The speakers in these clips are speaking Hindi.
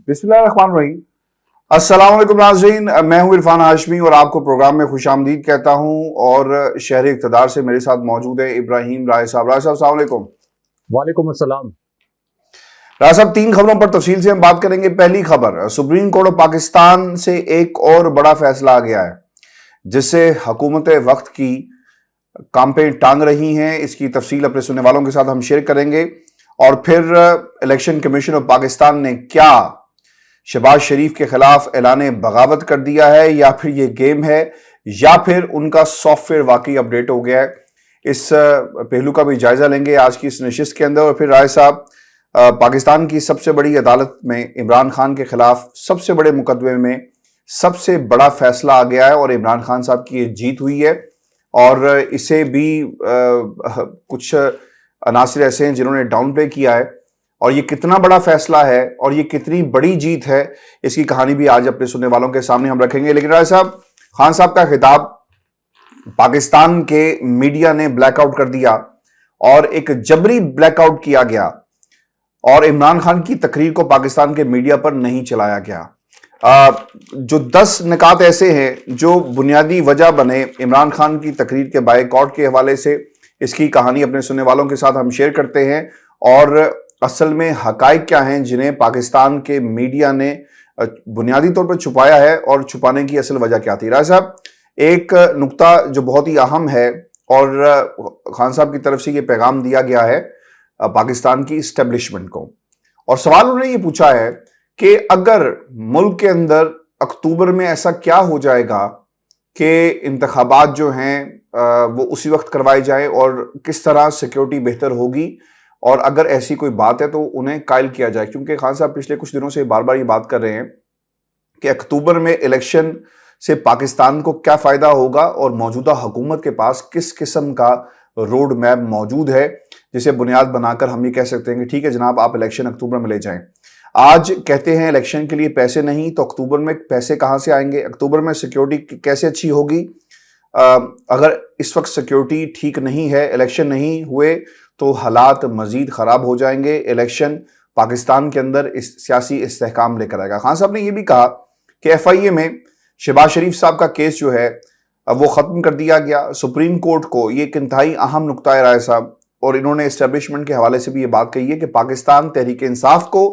बिस्मिल्लाहिर्रहमानिर्रहीम। अस्सलाम वालेकुम नाज़रीन, मैं हूं इरफान हाशमी और आपको प्रोग्राम में खुशामदीद कहता हूं। और शहर इक़्तिदार से मेरे साथ मौजूद है इब्राहिम राय साहब। राय साहब अस्सलाम वालेकुम। वालेकुम अस्सलाम। राय साहब, तीन खबरों पर तफसील से हम बात करेंगे। पहली खबर, सुप्रीम कोर्ट ऑफ पाकिस्तान से एक और बड़ा फैसला आ गया है जिससे हुकूमत वक्त की काम पे टांग रही हैं। इसकी तफसील अपने सुनने वालों के साथ हम शेयर करेंगे। और फिर इलेक्शन कमीशन ऑफ पाकिस्तान ने क्या शहबाज शरीफ के खिलाफ ऐलान बगावत कर दिया है, या फिर ये गेम है, या फिर उनका सॉफ्टवेयर वाकई अपडेट हो गया है। इस पहलू का भी जायजा लेंगे आज की इस नशिस्त के अंदर। और फिर राय साहब, पाकिस्तान की सबसे बड़ी अदालत में इमरान खान के खिलाफ सबसे बड़े मुकदमे में सबसे बड़ा फैसला आ गया है और इमरान खान साहब की ये जीत हुई है। और इसे भी कुछ अनासिर ऐसे हैं जिन्होंने डाउन प्ले किया है। और ये कितना बड़ा फैसला है और ये कितनी बड़ी जीत है, इसकी कहानी भी आज अपने सुनने वालों के सामने हम रखेंगे। लेकिन राय साहब, खान साहब का खिताब पाकिस्तान के मीडिया ने ब्लैकआउट कर दिया और एक जबरी ब्लैकआउट किया गया और इमरान खान की तकरीर को पाकिस्तान के मीडिया पर नहीं चलाया गया। जो 10 निकात ऐसे हैं जो बुनियादी वजह बने इमरान खान की तकरीर के बायकॉट के हवाले से, इसकी कहानी अपने सुनने वालों के साथ हम शेयर करते हैं। और असल में हकाइक क्या हैं जिन्हें पाकिस्तान के मीडिया ने बुनियादी तौर पर छुपाया है और छुपाने की असल वजह क्या थी। राय साहब, एक नुक्ता जो बहुत ही अहम है और खान साहब की तरफ से ये पैगाम दिया गया है पाकिस्तान की इस्टेब्लिशमेंट को, और सवाल उन्होंने ये पूछा है कि अगर मुल्क के अंदर अक्टूबर में ऐसा क्या हो जाएगा कि इंतखाबात जो हैं वो उसी वक्त करवाए जाए और किस तरह सिक्योरिटी बेहतर होगी, और अगर ऐसी कोई बात है तो उन्हें कायल किया जाए। क्योंकि खान साहब पिछले कुछ दिनों से बार बार ये बात कर रहे हैं कि अक्टूबर में इलेक्शन से पाकिस्तान को क्या फायदा होगा और मौजूदा हुकूमत के पास किस किस्म का रोड मैप मौजूद है जिसे बुनियाद बनाकर हम ये कह सकते हैं कि ठीक है जनाब, आप इलेक्शन अक्टूबर में ले जाएं। आज कहते हैं इलेक्शन के लिए पैसे नहीं, तो अक्टूबर में पैसे कहां से आएंगे? अक्टूबर में सिक्योरिटी कैसे अच्छी होगी? अगर इस वक्त सिक्योरिटी ठीक नहीं है, इलेक्शन नहीं हुए, तो हालात मजीद खराब हो जाएंगे। इलेक्शन पाकिस्तान के अंदर इस सियासी इस्तेहकाम लेकर आएगा। खान साहब ने यह भी कहा कि FIA में शहबाज शरीफ साहब का केस जो है अब वो खत्म कर दिया गया। सुप्रीम कोर्ट को ये एक इंतहाई अहम नुक्ता है राय साहब, और इन्होंने इस्टेब्लिशमेंट के हवाले से भी ये बात कही है कि पाकिस्तान तहरीक इंसाफ को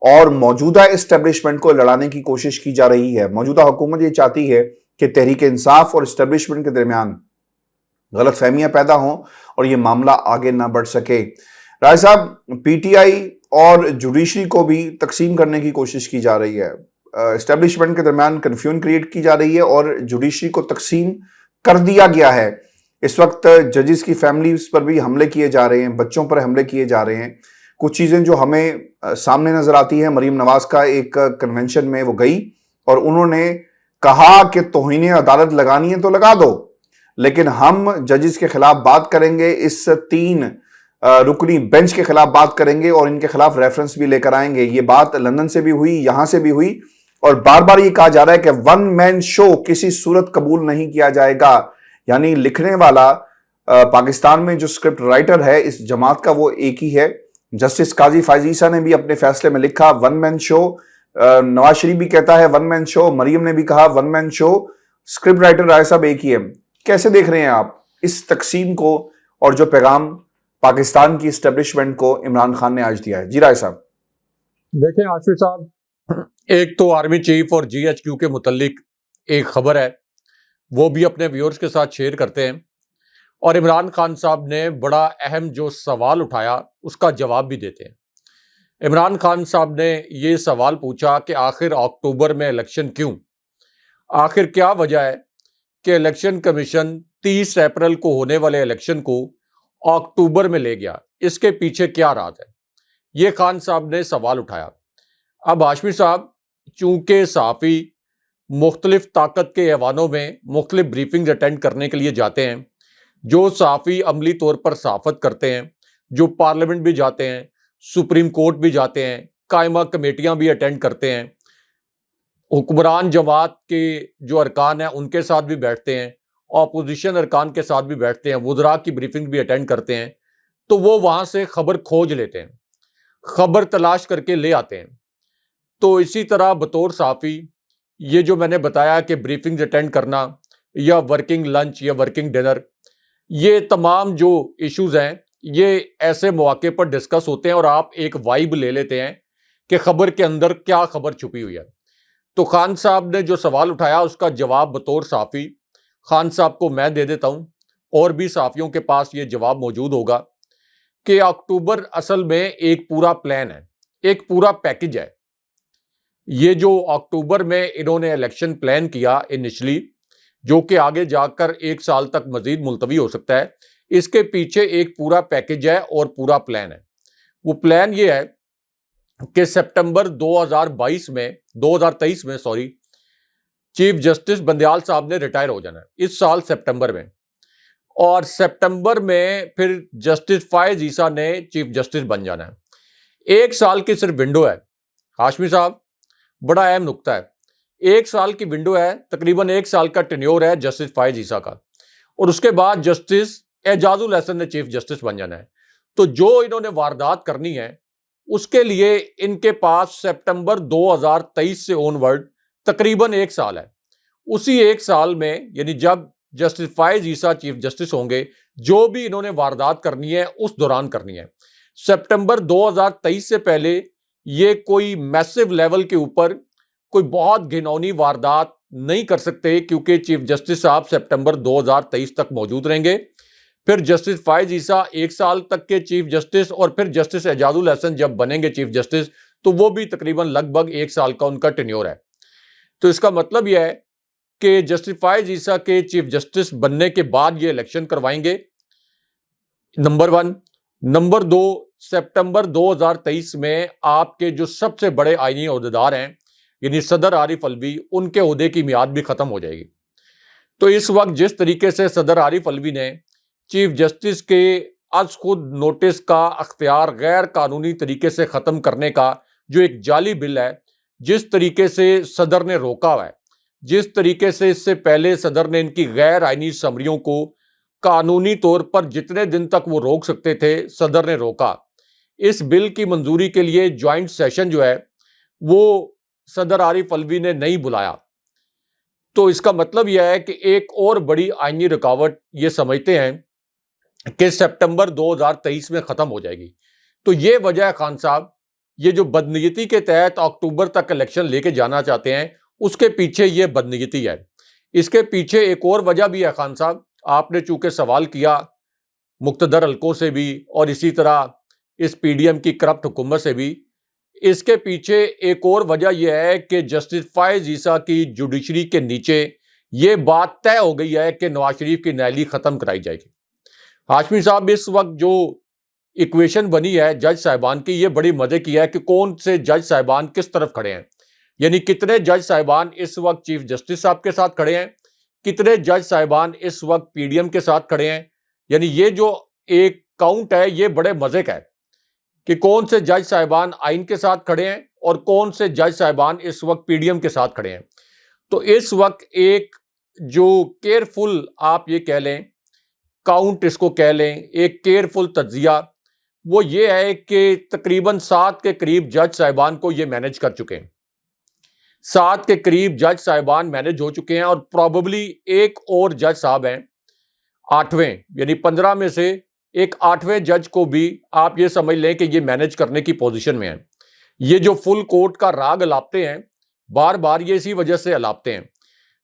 और मौजूदा इस्टेब्लिशमेंट को लड़ाने की कोशिश की जा रही है। मौजूदा हुकूमत ये चाहती है कि तहरीक इंसाफ और इस्टेब्लिशमेंट के दरमियान गलत फहमियां पैदा हों और ये मामला आगे ना बढ़ सके। राय साहब, PTI और जुडिशरी को भी तकसीम करने की कोशिश की जा रही है। इस्टेब्लिशमेंट के दरमियान कन्फ्यूजन क्रिएट की जा रही है और जुडिशरी को तकसीम कर दिया गया है। इस वक्त जजेस की फैमिलीज पर भी हमले किए जा रहे हैं, बच्चों पर हमले किए जा रहे हैं। कुछ चीजें जो हमें सामने नजर आती है, मरीम नवाज का एक कन्वेंशन में वो गई और उन्होंने कहा कि तौहीन अदालत लगानी है तो लगा दो, लेकिन हम जजेस के खिलाफ बात करेंगे, इस 3 रुकनी बेंच के खिलाफ बात करेंगे और इनके खिलाफ रेफरेंस भी लेकर आएंगे। ये बात लंदन से भी हुई, यहां से भी हुई, और बार बार ये कहा जा रहा है कि 1 मैन शो किसी सूरत कबूल नहीं किया जाएगा। यानी लिखने वाला पाकिस्तान में जो स्क्रिप्ट राइटर है इस जमात का वो एक ही है। जस्टिस काजी फायज ईसा ने भी अपने फैसले में लिखा 1 मैन शो, नवाज शरीफ भी कहता है 1 मैन शो, मरियम ने भी कहा 1 मैन शो, स्क्रिप्ट राइटर राय साहब एक ही है। कैसे देख रहे हैं आप इस तकसीम को और जो पैगाम पाकिस्तान की इस्टेब्लिशमेंट को इमरान खान ने आज दिया है? जी राय साहब। देखें आशिफ साहब, एक तो आर्मी चीफ और GHQ के मुतल्लिक एक खबर है, वो भी अपने व्यूअर्स के साथ शेयर करते हैं, और इमरान खान साहब ने बड़ा अहम जो सवाल उठाया उसका जवाब भी देते हैं। इमरान खान साहब ने ये सवाल पूछा कि आखिर अक्टूबर में इलेक्शन क्यों? आखिर क्या वजह है कि इलेक्शन कमीशन 30 अप्रैल को होने वाले इलेक्शन को अक्टूबर में ले गया? इसके पीछे क्या राज है? ये खान साहब ने सवाल उठाया। अब हाशमी साहब, चूंकि सहाफ़ी मुख्तलिफ ताकत के ऐवानों में मुख्तलिफ ब्रीफिंग अटेंड करने के लिए जाते हैं, जो सहाफ़ी अमली तौर पर सहाफ़त करते हैं, जो पार्लियामेंट भी जाते हैं, सुप्रीम कोर्ट भी जाते हैं, कायमा कमेटियां भी अटेंड करते हैं, हुक्मरान जमात के जो अरकान हैं उनके साथ भी बैठते हैं, ऑपोजिशन अरकान के साथ भी बैठते हैं, वुज़रा की ब्रीफिंग भी अटेंड करते हैं, तो वो वहाँ से खबर खोज लेते हैं, खबर तलाश करके ले आते हैं। तो इसी तरह बतौर साफ़ी ये जो मैंने बताया कि ब्रीफिंग्स अटेंड करना या वर्किंग लंच या वर्किंग डिनर, ये तमाम जो इश्यूज़ हैं, ये ऐसे मौके पर डिस्कस होते हैं और आप एक वाइब ले लेते हैं कि खबर के अंदर क्या खबर छुपी हुई है। तो खान साहब ने जो सवाल उठाया उसका जवाब बतौर साफ़ी खान साहब को मैं दे देता हूँ, और भी साफ़ियों के पास ये जवाब मौजूद होगा कि अक्टूबर असल में एक पूरा प्लान है, एक पूरा पैकेज है। ये जो अक्टूबर में इन्होंने इलेक्शन प्लान किया इनिशियली, जो कि आगे जाकर 1 साल तक मज़ीद मुलतवी हो सकता है, इसके पीछे एक पूरा पैकेज है और पूरा प्लान है। वो प्लान ये है कि सितंबर 2023 में सॉरी, चीफ जस्टिस बंदयाल साहब ने रिटायर हो जाना है इस साल सितंबर में, और सितंबर में फिर जस्टिस फायज ईसा ने चीफ जस्टिस बन जाना है। 1 साल की सिर्फ विंडो है हाशमी साहब, बड़ा अहम नुक्ता है। 1 साल की विंडो है, तकरीबन 1 साल का टेन्योर है जस्टिस फायज ईसा का, और उसके बाद जस्टिस एजाजुल हसन ने चीफ जस्टिस बन जाना है। तो जो इन्होंने वारदात करनी है उसके लिए इनके पास सितंबर 2023 से ऑनवर्ड तकरीबन 1 साल है। उसी 1 साल में, यानी जब जस्टिस फायज ईसा चीफ जस्टिस होंगे, जो भी इन्होंने वारदात करनी है उस दौरान करनी है। सितंबर 2023 से पहले ये कोई मैसिव लेवल के ऊपर कोई बहुत घिनौनी वारदात नहीं कर सकते, क्योंकि चीफ जस्टिस साहब सितंबर 2023 तक मौजूद रहेंगे। फिर जस्टिस फायज ईसा 1 साल तक के चीफ जस्टिस, और फिर जस्टिस एजाजुल हसन जब बनेंगे चीफ जस्टिस तो वो भी तकरीबन लगभग 1 साल का उनका टेन्योर है। तो इसका मतलब यह है कि जस्टिस फायज ईसा के चीफ जस्टिस बनने के बाद ये इलेक्शन करवाएंगे, नंबर 1। नंबर 2, सितंबर 2023 में आपके जो सबसे बड़े आईनी ओहदेदार हैं, यानी सदर आरिफ अलवी, उनके ओहदे की मियाद भी खत्म हो जाएगी। तो इस वक्त जिस तरीके से सदर आरिफ अलवी ने चीफ जस्टिस के आज खुद नोटिस का अख्तियार गैर कानूनी तरीके से ख़त्म करने का जो एक जाली बिल है, जिस तरीके से सदर ने रोका हुआ है, जिस तरीके से इससे पहले सदर ने इनकी गैर आईनी समरियों को कानूनी तौर पर जितने दिन तक वो रोक सकते थे, सदर ने रोका। इस बिल की मंजूरी के लिए ज्वाइंट सेशन जो है वो सदर आरिफ अलवी ने नहीं बुलाया। तो इसका मतलब यह है कि एक और बड़ी आईनी रुकावट ये समझते हैं कि सितंबर 2023 में ख़त्म हो जाएगी। तो ये वजह है खान साहब, ये जो बदनीयती के तहत अक्टूबर तक इलेक्शन लेके जाना चाहते हैं, उसके पीछे ये बदनीयती है। इसके पीछे एक और वजह भी है खान साहब, आपने चूंकि सवाल किया मुक्तदर हल्कों से भी और इसी तरह इस पीडीएम की करप्ट हुकूमत से भी, इसके पीछे एक और वजह यह है कि जस्टिस फायज ईसा की जुडिशरी के नीचे ये बात तय हो गई है कि नवाज शरीफ की नैली ख़त्म कराई जाएगी। हाशमी साहब, इस वक्त जो इक्वेशन बनी है जज साहिबान की, ये बड़ी मजे की है कि कौन से जज साहिबान किस तरफ खड़े हैं, यानी कितने जज साहिबान इस वक्त चीफ जस्टिस साहब के साथ खड़े हैं, कितने जज साहिबान इस वक्त पीडीएम के साथ खड़े हैं। यानी ये जो एक काउंट है ये बड़े मजे का है कि कौन से जज साहिबान आइन के साथ खड़े हैं और कौन से जज साहिबान इस वक्त पीडीएम के साथ खड़े हैं। तो इस वक्त एक जो केयरफुल आप ये कह लें, काउंट इसको कह लें, एक केयरफुल तज्जिया, वो ये है कि तकरीबन 7 के करीब जज साहिबान को ये मैनेज कर चुके हैं। 7 के करीब जज साहिबान मैनेज हो चुके हैं और प्रॉबेबली एक और जज साहब हैं 8वें, यानी 15 में से एक 8वें जज को भी आप ये समझ लें कि ये मैनेज करने की पोजीशन में है। ये जो फुल कोर्ट का राग अलापते हैं, बार बार ये इसी वजह से अलापते हैं।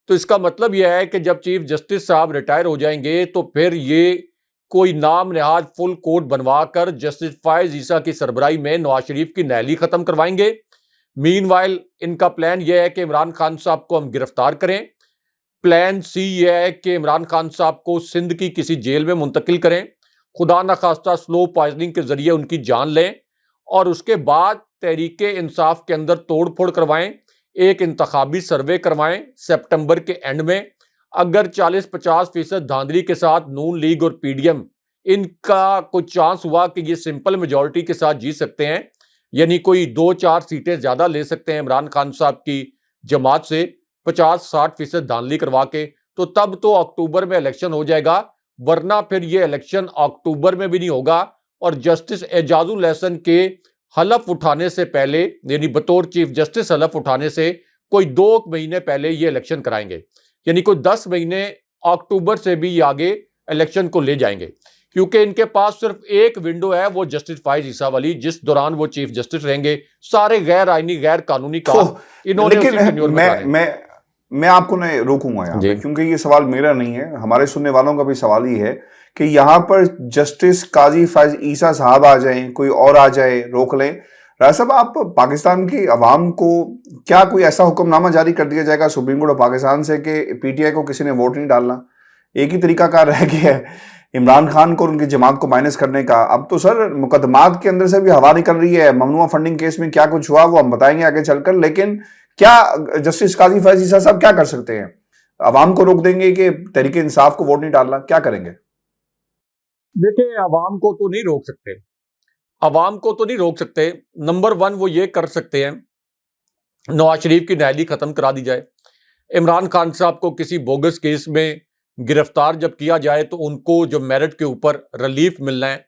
तो इसका मतलब यह है कि जब चीफ जस्टिस साहब रिटायर हो जाएंगे तो फिर ये कोई नाम नहाज फुल कोर्ट बनवा कर जस्टिस फायज ईसा की सरबराही में नवाज शरीफ की नैली खत्म करवाएंगे। मीनवाइल इनका प्लान यह है कि इमरान खान साहब को हम गिरफ्तार करें। प्लान सी यह है कि इमरान खान साहब को सिंध की किसी जेल में मुंतकिल करें, खुदा न खास्ता स्लो पॉइजनिंग के जरिए उनकी जान लें और उसके बाद तहरीके इंसाफ के अंदर तोड़ फोड़ करवाएं, एक इंतखाबी सर्वे करवाएं सितंबर के एंड में। अगर 40-50% धांधली के साथ नून लीग और पीडीएम इनका कोई चांस हुआ कि ये सिंपल मेजॉरिटी के साथ जीत सकते हैं, यानी कोई 2-4 सीटें ज्यादा ले सकते हैं इमरान खान साहब की जमात से 50-60% धांधली करवा के, तो तब तो अक्टूबर में इलेक्शन हो जाएगा, वरना फिर ये इलेक्शन अक्टूबर में भी नहीं होगा और जस्टिस एजाजुल हसन के हलफ उठाने से पहले, यानी बतौर चीफ जस्टिस हलफ उठाने से कोई 2 महीने पहले ये इलेक्शन कराएंगे, यानी कोई 10 महीने अक्टूबर से भी ये आगे इलेक्शन को ले जाएंगे, क्योंकि इनके पास सिर्फ एक विंडो है, वो जस्टिस फाइज ईसा वाली, जिस दौरान वो चीफ जस्टिस रहेंगे। सारे गैर आईनी गैर कानूनी काम इन्होंने उसी टेन्योर में कराने। मैं आपको नहीं रोकूंगा यहाँ पे, क्योंकि ये सवाल मेरा नहीं है, हमारे सुनने वालों का भी सवाल ही है कि यहाँ पर जस्टिस काजी फाइज ईसा साहब आ जाएं, कोई और आ जाए, रोक लें। राय साहब, आप पाकिस्तान की अवाम को क्या कोई ऐसा हुक्मनामा जारी कर दिया जाएगा सुप्रीम कोर्ट ऑफ पाकिस्तान से कि पीटीआई को किसी ने वोट नहीं डालना? एक ही तरीका कार रह गया है इमरान खान को और उनकी जमात को माइनस करने का। अब तो सर मुकदमात के अंदर से भी हवा निकल रही है। ममनुआ फंडिंग केस में क्या कुछ हुआ वो हम बताएंगे आगे चलकर, लेकिन क्या जस्टिस काजी फाइज ईसा साहब क्या कर सकते हैं? अवाम को रोक देंगे कि तहरीक इंसाफ को वोट नहीं डालना? क्या करेंगे? देखिए, अवाम को तो नहीं रोक सकते, अवाम को तो नहीं रोक सकते। नंबर 1 वो ये कर सकते हैं, नवाज शरीफ की न्यायाली खत्म करा दी जाए। इमरान खान साहब को किसी बोगस केस में गिरफ्तार जब किया जाए तो उनको जो मेरिट के ऊपर रिलीफ मिलना है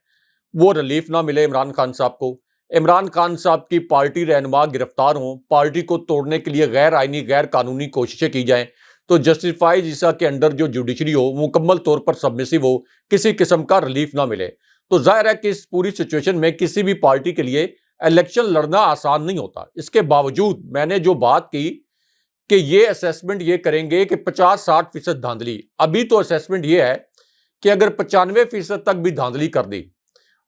वो रिलीफ ना मिले इमरान खान साहब को। इमरान खान साहब की पार्टी रहनुमा गिरफ्तार हों, पार्टी को तोड़ने के लिए गैर आईनी गैर कानूनी कोशिशें की जाएं, तो जस्टिस फाइज ईसा के अंडर जो जुडिशरी हो मुकम्मल तौर पर सबमिसिव हो, किसी किस्म का रिलीफ ना मिले, तो जाहिर है कि इस पूरी सिचुएशन में किसी भी पार्टी के लिए इलेक्शन लड़ना आसान नहीं होता। इसके बावजूद मैंने जो बात की कि ये असेसमेंट ये करेंगे कि 50-60% धांधली, अभी तो असेसमेंट ये है कि अगर 95% तक भी धांधली कर दी,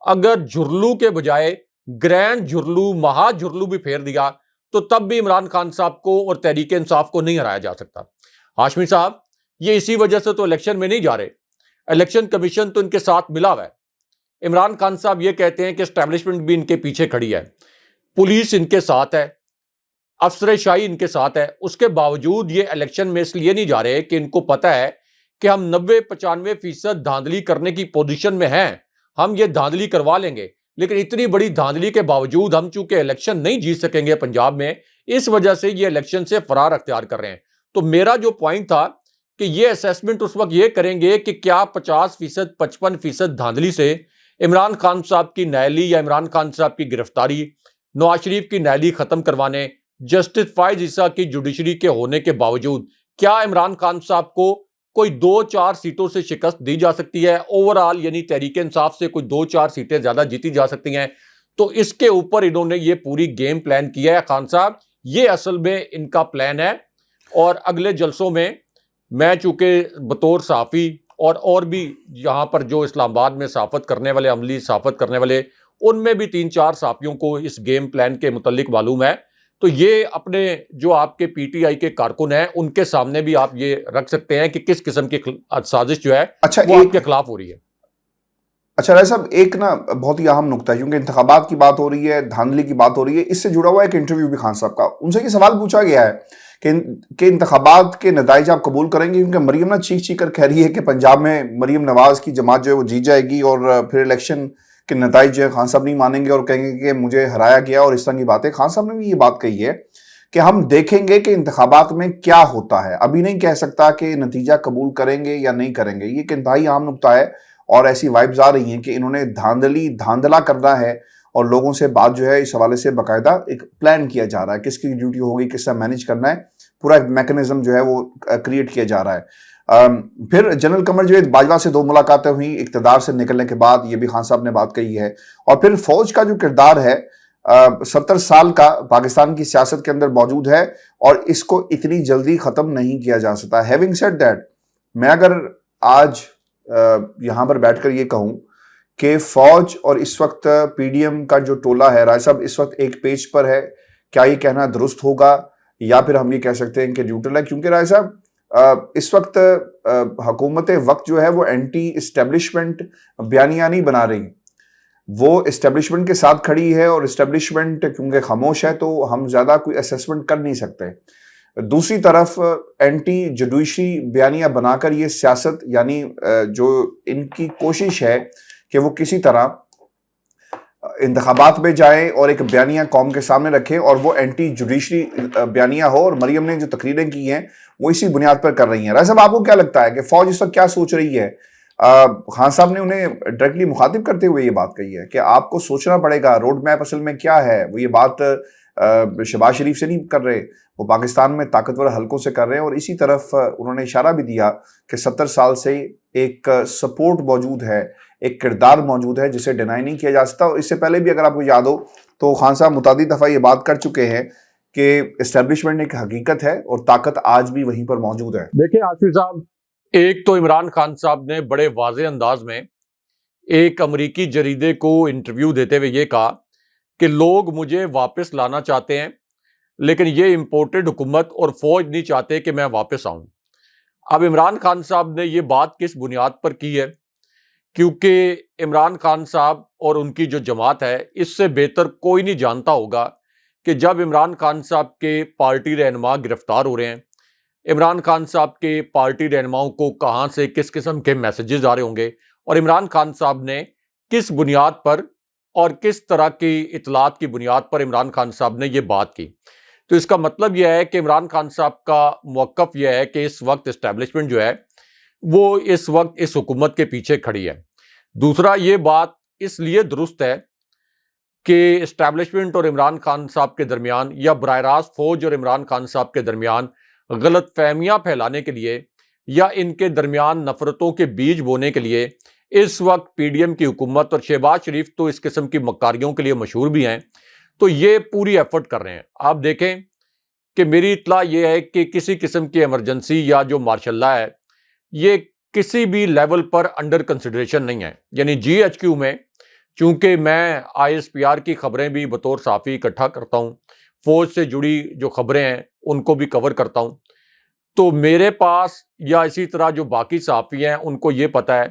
अगर झुरलू के बजाय ग्रैंड झुरलू, महा झुरलू भी फेर दिया, तो तब भी इमरान खान साहब को और तहरीक इंसाफ को नहीं हराया जा सकता। हाशमी साहब, ये इसी वजह से तो इलेक्शन में नहीं जा रहे, इलेक्शन कमीशन तो इनके साथ मिला हुआ है। इमरान खान साहब ये कहते हैं कि एस्टैब्लिशमेंट भी इनके पीछे खड़ी है, पुलिस इनके साथ है, अफसरशाही इनके साथ है, उसके बावजूद ये इलेक्शन में इसलिए नहीं जा रहे कि इनको पता है कि हम 90-95% धांधली करने की पोजीशन में हैं, हम ये धांधली करवा लेंगे। लेकिन इतनी बड़ी धांधली के बावजूद हम चूंकि इलेक्शन नहीं जीत सकेंगे पंजाब में, इस वजह से ये इलेक्शन से फरार अख्तियार कर रहे हैं। तो मेरा जो पॉइंट था कि ये असेसमेंट उस वक्त ये करेंगे कि क्या 50%, 55% धांधली से इमरान खान साहब की न्यायाली या इमरान खान साहब की गिरफ्तारी, नवाज शरीफ की न्यायाली खत्म करवाने, जस्टिस फाइज ईसा की जुडिशरी के होने के बावजूद क्या इमरान खान साहब को कोई 2-4 सीटों से शिकस्त दी जा सकती है ओवरऑल, यानी तहरीक इंसाफ से कोई 2-4 सीटें ज्यादा जीती जा सकती हैं। तो इसके ऊपर इन्होंने ये पूरी गेम प्लान किया है। खान साहब, ये असल में इनका प्लान है, और अगले जलसों में मैं चूंकि बतौर सहाफ़ी और भी यहाँ पर जो इस्लामाबाद में सहाफ़त करने वाले, अमली सहाफ़त करने वाले, उनमें भी 3-4 सहाफ़ियों को इस गेम प्लान के मुतल्लिक मालूम है। तो ये अपने जो आपके पीटीआई के कारकुन हैं उनके सामने भी आप ये रख सकते हैं कि किस किस्म की साजिश जो है वो आपके खिलाफ हो रही है। अच्छा राय साहब, एक ना बहुत ही अहम नुकता है, क्योंकि इंतखाबात की बात हो रही है, धांधली की बात हो रही है, इससे जुड़ा हुआ एक इंटरव्यू भी खान साहब का, उनसे ये सवाल पूछा गया है कि इंतखाबात के नताइज आप कबूल करेंगे, क्योंकि मरियम ना चीख कर कह रही है कि पंजाब में मरियम नवाज की जमात जो है वो जीत जाएगी और फिर इलेक्शन के नताइज जो है खान साहब नहीं मानेंगे और कहेंगे कि मुझे हराया गया और इस तरह की बातें। खान साहब ने भी ये बात कही है कि हम देखेंगे कि इंतखाबात में क्या होता है, अभी नहीं कह सकता कि नतीजा कबूल करेंगे या नहीं करेंगे। ये एक इंतहाई अहम नुकता है और ऐसी वाइब्स आ रही हैं कि इन्होंने धांधला करना है और लोगों से बात जो है इस हवाले से बाकायदा एक प्लान किया जा रहा है, किसकी ड्यूटी होगी, किस तरह मैनेज करना है, पूरा एक मैकेनिज्म जो है वो क्रिएट किया जा रहा है। फिर जनरल कमर जावेद बाजवा से 2 मुलाकातें हुई इक़्तिदार से निकलने के बाद, ये भी खान साहब ने बात कही है। और फिर फौज का जो किरदार है 70 साल का पाकिस्तान की सियासत के अंदर मौजूद है और इसको इतनी जल्दी ख़त्म नहीं किया जा सकता। हैविंग सेड दैट, मैं अगर आज यहाँ पर बैठकर ये कहूँ कि फौज और इस वक्त पीडीएम का जो टोला है, राय साहब इस वक्त एक पेज पर है, क्या ये कहना दुरुस्त होगा या फिर हम ये कह सकते हैं कि न्यूट्रल है? क्योंकि राय साहब इस वक्त हुकूमत वक्त जो है वो एंटी इस्टेब्लिशमेंट बयानियां नहीं बना रही, वो इस्टेब्लिशमेंट के साथ खड़ी है और इस्टेब्लिशमेंट क्योंकि खामोश है तो हम ज़्यादा कोई असेसमेंट कर नहीं सकते। दूसरी तरफ एंटी जुडिशरी बयानियां बनाकर ये सियासत, यानी जो इनकी कोशिश है कि वो किसी तरह इंतखाबात में जाएं और एक बयानिया कौम के सामने रखें और वो एंटी जुडिशरी बयानिया हो, और मरियम ने जो तकरीरें की हैं वो इसी बुनियाद पर कर रही हैं। राय साहब, आपको क्या लगता है कि फौज इस वक्त क्या सोच रही है? खान साहब ने उन्हें डायरेक्टली मुखातिब करते हुए ये बात कही है कि आपको सोचना पड़ेगा रोड मैप असल में क्या है। वो ये बात शहबाज शरीफ से नहीं कर रहे, वो पाकिस्तान में ताकतवर हलकों से कर रहे हैं। और इसी तरफ उन्होंने इशारा भी दिया कि 70 साल से एक सपोर्ट मौजूद है, एक किरदार मौजूद है जिसे डिनाई नहीं किया जा सकता। और इससे पहले भी अगर आपको याद हो तो खान साहब मुतादिद दफ़ा ये बात कर चुके हैं कि इस्टेब्लिशमेंट एक हकीकत है और ताकत आज भी वहीं पर मौजूद है। देखिए आशिफ साहब, एक तो इमरान खान साहब ने बड़े वाज़ेह अंदाज में एक अमरीकी जरीदे को इंटरव्यू देते हुए ये कहा कि लोग मुझे वापस लाना चाहते हैं, लेकिन ये इम्पोर्टेड हुकूमत और फौज नहीं चाहते कि मैं वापस आऊं। अब इमरान खान साहब ने ये बात किस बुनियाद पर की है? क्योंकि इमरान खान साहब और उनकी जो जमात है, इससे बेहतर कोई नहीं जानता होगा कि जब इमरान खान साहब के पार्टी रहनुमा गिरफ्तार हो रहे हैं, इमरान खान साहब के पार्टी रहनुमाओं को कहाँ से किस किस्म के मैसेजेस आ रहे होंगे और इमरान खान साहब ने किस बुनियाद पर और किस तरह की इतलात की बुनियाद पर इमरान खान साहब ने ये बात की। तो इसका मतलब यह है कि इमरान खान साहब का मौक़िफ़ यह है कि इस वक्त इस्टेब्लिशमेंट जो है वो इस वक्त इस हुकूमत के पीछे खड़ी है। दूसरा, ये बात इसलिए दुरुस्त है कि इस्टेब्लिशमेंट और इमरान खान साहब के दरमियान या बराह रास्त फौज और इमरान खान साहब के दरमियान गलत फहमियाँ फैलाने के लिए या इनके दरमियान नफरतों के बीज बोने के लिए इस वक्त पीडीएम की हुकूमत और शहबाज शरीफ तो इस किस्म की मक्कारियों के लिए मशहूर भी हैं, तो ये पूरी एफर्ट कर रहे हैं। आप देखें कि मेरी इत्तला ये है कि किसी किस्म की इमरजेंसी या जो मार्शल लॉ है, ये किसी भी लेवल पर अंडर कंसिडरेशन नहीं है। यानी जीएचक्यू में, चूंकि मैं आईएसपीआर की खबरें भी बतौर साफ़ी इकट्ठा करता हूँ, फौज से जुड़ी जो खबरें हैं उनको भी कवर करता हूँ, तो मेरे पास या इसी तरह जो बाकी सहाफ़ी हैं उनको ये पता है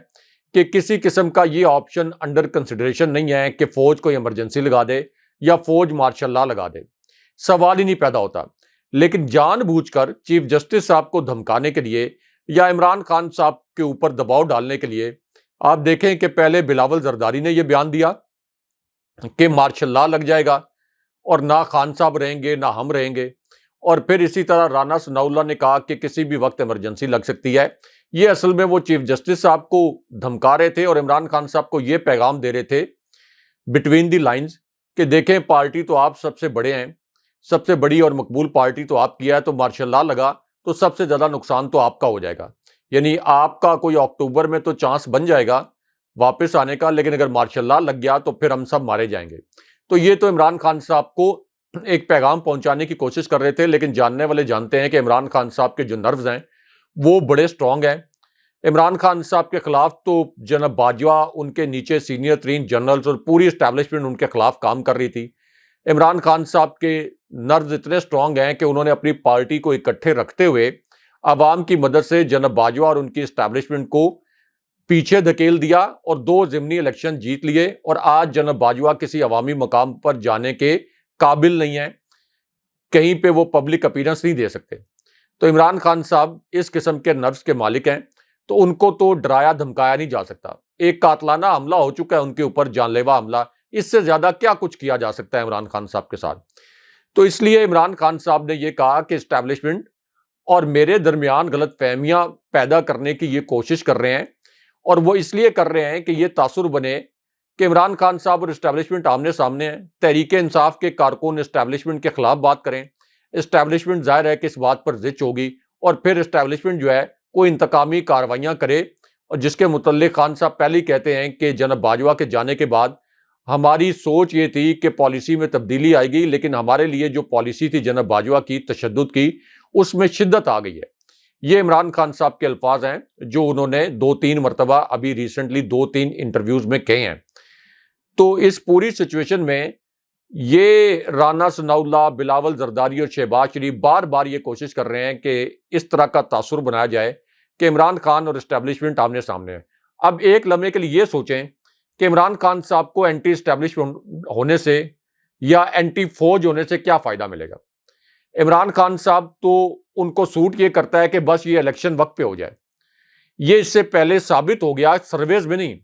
कि किसी किस्म का ये ऑप्शन अंडर कंसिडरेशन नहीं है कि फ़ौज को इमरजेंसी लगा दे या फ़ौज मार्शल लॉ लगा दे, सवाल ही नहीं पैदा होता। लेकिन जानबूझकर चीफ जस्टिस साहब को धमकाने के लिए या इमरान खान साहब के ऊपर दबाव डालने के लिए आप देखें कि पहले बिलावल जरदारी ने यह बयान दिया कि मार्शल लॉ लग जाएगा और ना खान साहब रहेंगे ना हम रहेंगे, और फिर इसी तरह राना सनाउल्लाह ने कहा कि किसी भी वक्त इमरजेंसी लग सकती है। ये असल में वो चीफ जस्टिस साहब को धमका रहे थे और इमरान खान साहब को ये पैगाम दे रहे थे बिटवीन दी लाइंस कि देखें, पार्टी तो आप सबसे बड़े हैं, सबसे बड़ी और मकबूल पार्टी तो आपकी है, तो मार्शल लॉ लगा तो सबसे ज़्यादा नुकसान तो आपका हो जाएगा। यानी आपका कोई अक्टूबर में तो चांस बन जाएगा वापस आने का, लेकिन अगर मार्शल लॉ लग गया तो फिर हम सब मारे जाएंगे। तो ये तो इमरान खान साहब को एक पैगाम पहुंचाने की कोशिश कर रहे थे, लेकिन जानने वाले जानते हैं कि इमरान खान साहब के जो नर्व्स हैं वो बड़े स्ट्रांग हैं। इमरान खान साहब के खिलाफ तो जनाब बाजवा, उनके नीचे सीनियर तरीन जनरल्स और पूरी इस्टेब्लिशमेंट उनके खिलाफ काम कर रही थी। इमरान खान साहब के नर्व्स इतने स्ट्रांग हैं कि उन्होंने अपनी पार्टी को इकट्ठे रखते हुए आवाम की मदद से जनाब बाजवा और उनकी इस्टेब्लिशमेंट को पीछे धकेल दिया और 2 ज़िमनी इलेक्शन जीत लिए, और आज जनाब बाजवा किसी अवामी मकाम पर जाने के काबिल नहीं है, कहीं पे वो पब्लिक अपीयरेंस नहीं दे सकते। तो इमरान खान साहब इस किस्म के नर्व्स के मालिक हैं, तो उनको तो डराया धमकाया नहीं जा सकता। एक कातलाना हमला हो चुका है उनके ऊपर, जानलेवा हमला, इससे ज्यादा क्या कुछ किया जा सकता है इमरान खान साहब के साथ। तो इसलिए इमरान खान साहब ने यह कहा कि इस्टेब्लिशमेंट और मेरे दरमियान गलत फहमियां पैदा करने की ये कोशिश कर रहे हैं, और वो इसलिए कर रहे हैं कि ये तासुर बने कि इमरान खान साहब और इस्टेब्लिशमेंट आमने सामने हैं। तहरीक इंसाफ के कारकुन इस्टेब्लिशमेंट के खिलाफ बात करें, इस्टेब्लिशमेंट जाहिर है कि इस बात पर जिच होगी, और फिर इस्टेब्लिशमेंट जो है कोई इंतकामी कार्रवाइयाँ करे, और जिसके मुतल्लिक खान साहब पहले ही कहते हैं कि जनाब बाजवा के जाने के बाद हमारी सोच ये थी कि पॉलिसी में तब्दीली आएगी, लेकिन हमारे लिए जो पॉलिसी थी जनाब बाजवा की तशद्दुद की, उसमें शिद्दत आ गई है। ये इमरान खान साहब के अल्फाज हैं जो उन्होंने 2-3 मरतबा अभी रिसेंटली 2-3 इंटरव्यूज में कहे हैं। तो इस पूरी सिचुएशन में ये राना सनाउल्लाह, बिलावल जरदारी और शहबाज शरीफ बार बार ये कोशिश कर रहे हैं कि इस तरह का तासुर बनाया जाए कि इमरान खान और इस्टेब्लिशमेंट आमने सामने है। अब एक लम्हे के लिए ये सोचें कि इमरान खान साहब को एंटी इस्टेब्लिशमेंट होने से या एंटी फौज होने से क्या फ़ायदा मिलेगा। इमरान खान साहब तो उनको सूट ये करता है कि बस ये इलेक्शन वक्त पे हो जाए। ये इससे पहले साबित हो गया, सर्वेज में नहीं,